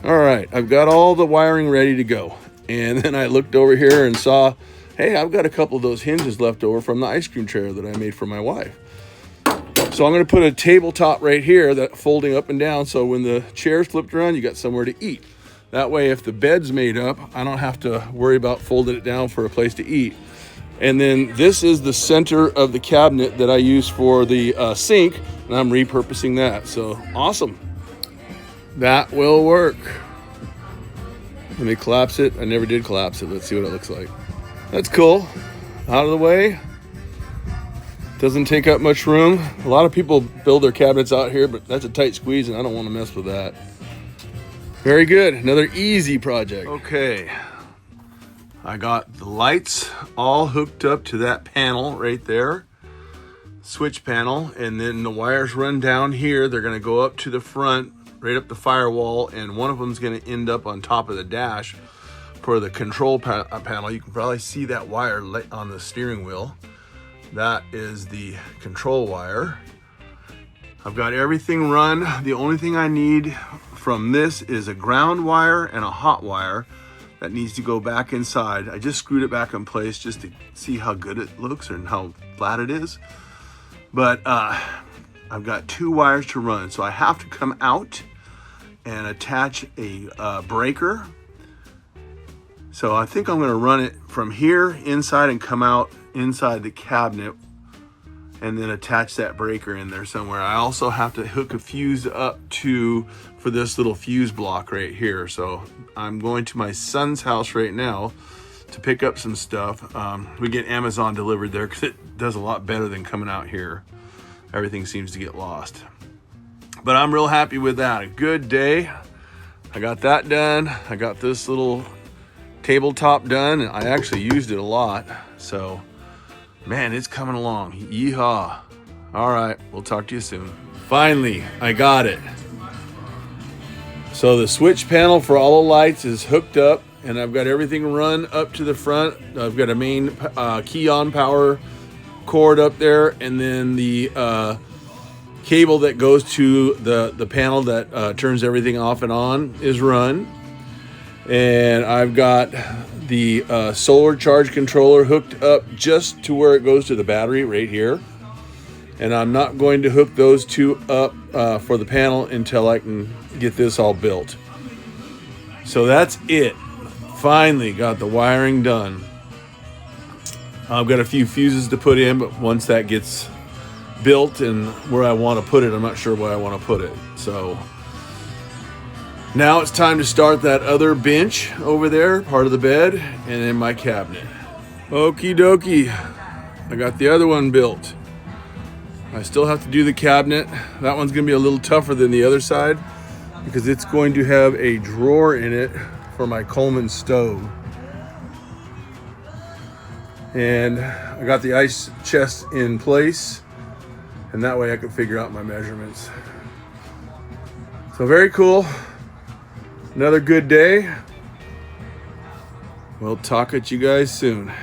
All right, I've got all the wiring ready to go. And then I looked over here and saw, hey, I've got a couple of those hinges left over from the ice cream trailer that I made for my wife. So I'm gonna put a tabletop right here that folding up and down, so when the chair's flipped around, you got somewhere to eat. That way, if the bed's made up, I don't have to worry about folding it down for a place to eat. And then this is the center of the cabinet that I use for the sink, and I'm repurposing that. So awesome. That will work. Let me collapse it. I never did collapse it. Let's see what it looks like. That's cool. Out of the way. Doesn't take up much room. A lot of people build their cabinets out here, but that's a tight squeeze and I don't want to mess with that. Very good. Another easy project. Okay. I got the lights all hooked up to that panel right there. Switch panel. And then the wires run down here. They're going to go up to the front, right up the firewall. And one of them is going to end up on top of the dash for the control panel. You can probably see that wire on the steering wheel. That is the control wire. I've got everything run. The only thing I need from this is a ground wire and a hot wire that needs to go back inside. I just screwed it back in place just to see how good it looks and how flat it is. But I've got 2 wires to run. So I have to come out and attach a breaker. So I think I'm gonna run it from here inside and come out inside the cabinet and then attach that breaker in there somewhere. I also have to hook a fuse up for this little fuse block right here. So I'm going to my son's house right now to pick up some stuff. We get Amazon delivered there because it does a lot better than coming out here. Everything seems to get lost. But I'm real happy with that. A good day. I got that done. I got this little tabletop done. I actually used it a lot. So, man, it's coming along. Yeehaw. All right, we'll talk to you soon. Finally, I got it. So the switch panel for all the lights is hooked up, and I've got everything run up to the front. I've got a main key on power cord up there, and then the cable that goes to the panel that turns everything off and on is run. And I've got the solar charge controller hooked up just to where it goes to the battery right here. And I'm not going to hook those 2 up for the panel until I can get this all built. So that's it. Finally got the wiring done. I've got a few fuses to put in, but once that gets built and where I want to put it, I'm not sure where I want to put it. So now it's time to start that other bench over there, part of the bed, and then my cabinet. Okie dokie. I got the other one built. I still have to do the cabinet. That one's gonna be a little tougher than the other side because it's going to have a drawer in it for my Coleman stove. And I got the ice chest in place, and that way I can figure out my measurements. So very cool. Another good day. We'll talk at you guys soon.